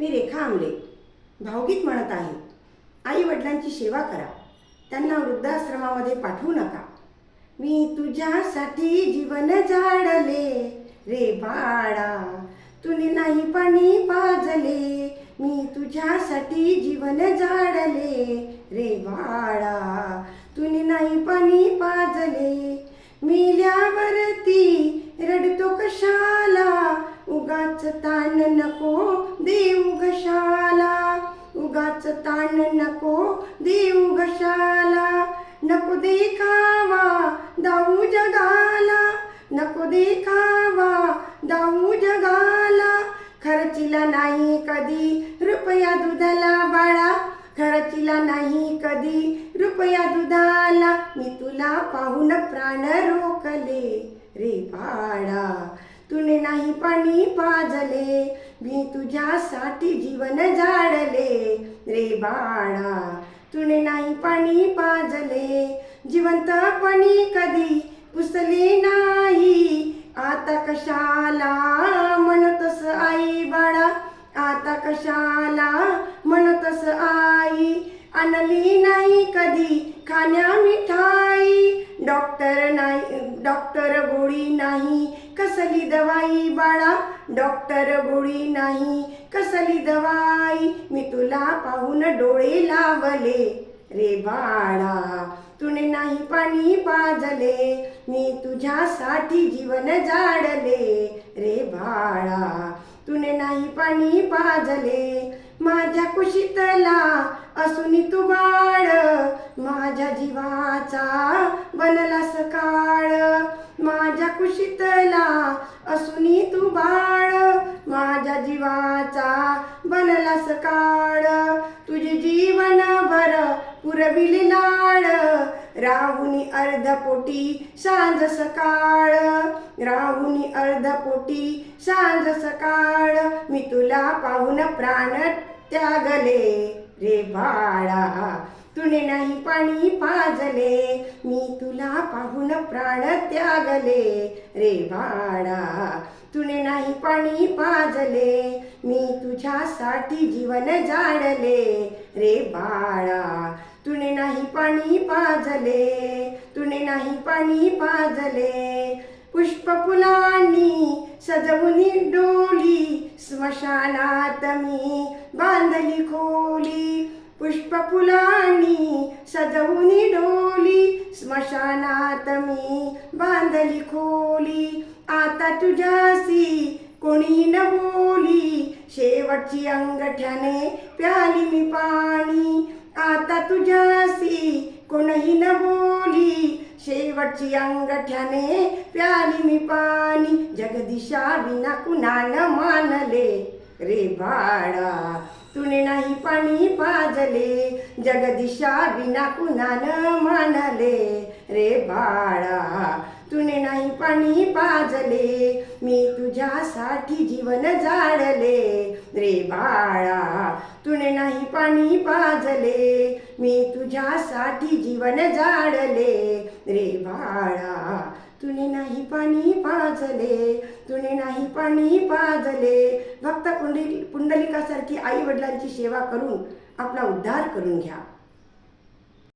मी रेखा आमले भावगीत म्हणत आहे. आई वडिलांची सेवा करा, त्यांना वृद्धाश्रमामध्ये पाठवू नका. मी तुझ्यासाठी जीवन जाडले रे बाळा, तुने नाही पाणी पाजले. मी तुझ्यासाठी जीवन जाडले रे बाळा, तुने नाही पाणी पाजले. मिल्यावरती रडतो कशाला, उगाच ताण नको देऊ घशाला. उगाच ताण नको देऊ घशाला. नको देखावा दाऊ जगाला, नको देखावा दाऊ जगाला. खर्चिला नाही कधी रुपया दुधाला बाळा, खर्चिला नाही कधी रुपया दुधाला. मी तुला पाहून प्राण रोखले रे बाळा, तुने नाही पाणी पाजले. मी तुझ्यासाठी जीवन जाडले रे बाळा, तुने नाही पाणी पाजले. जिवंतपणी कधी पुसले नाही, आता कशाला म्हणतस आई बाळा. आता कशाला म्हणतस आई. आणली नाही कधी खाण्या मिठाई, डॉक्टर गोळी नाही कसली दवाई बाळा. डॉक्टर गोळी नाही कसली दवाई. मी तुला पाहून डोळे लावले रे बाळा, तुने नाही पाणी पाजले. मी तुझ्यासाठी जीवन जाडले रे बाळा, तुने नाही पाणी पाजले. माझ्या कुशीतला असून तू बाळ, माझ्या जीवाचा बनलास काळ. माझ्या कुशीतला असून तू बाळ, माझ्या जीवाचा बनलास काळ. तुझे जीवनभर पुरविले लाड, राहुनी अर्धपोटी सांज सकाळ. राहुनी अर्धपोटी सांज सकाळ. मी तुला पाहून प्राण त्यागले रे बाळा, तुने नाही पाणी पाजले. मी तुला पाहून प्राण त्यागले रे बाळा, तुने नाही पाणी पाजले. मी तुझ्यासाठी जीवन जाडले रे बाळा, तुने नाही पाणी पाजले. तुने नाही पाणी पाजले. पुष्प फुलांनी सजवुनी डोली, स्मशानात मी बांधली खोली. पुष्प फुलांनी सजवुनी डोली, स्मशानात मी बांधली खोली. आता तुझ्याशी कोणी न बोली, शेवटची अंगठ्याने प्याली मी पाणी. आता तुझ्याशी कोणही न बोली, शेवटची अंगठ्याने प्याली मी पाणी. जगदीशा विना कुणान मानले रे बाळा, तुने नाही पाणी पाजले. जगदीशा विना कुणान मानले रे बाळा, तुने नाही पाणी पाजले. मी तुझ्यासाठी जीवन जाडले रे बाळा, तुने नाही पाणी पाजले. मी तुझ्यासाठी जीवन जाडले रे बाळा, तुने नाही पाणी पाजले. तुने नाही पाणी पाजले. भक्त पुंडलिकासारखी आई वडिलांची सेवा करून आपला उद्धार करून घ्या.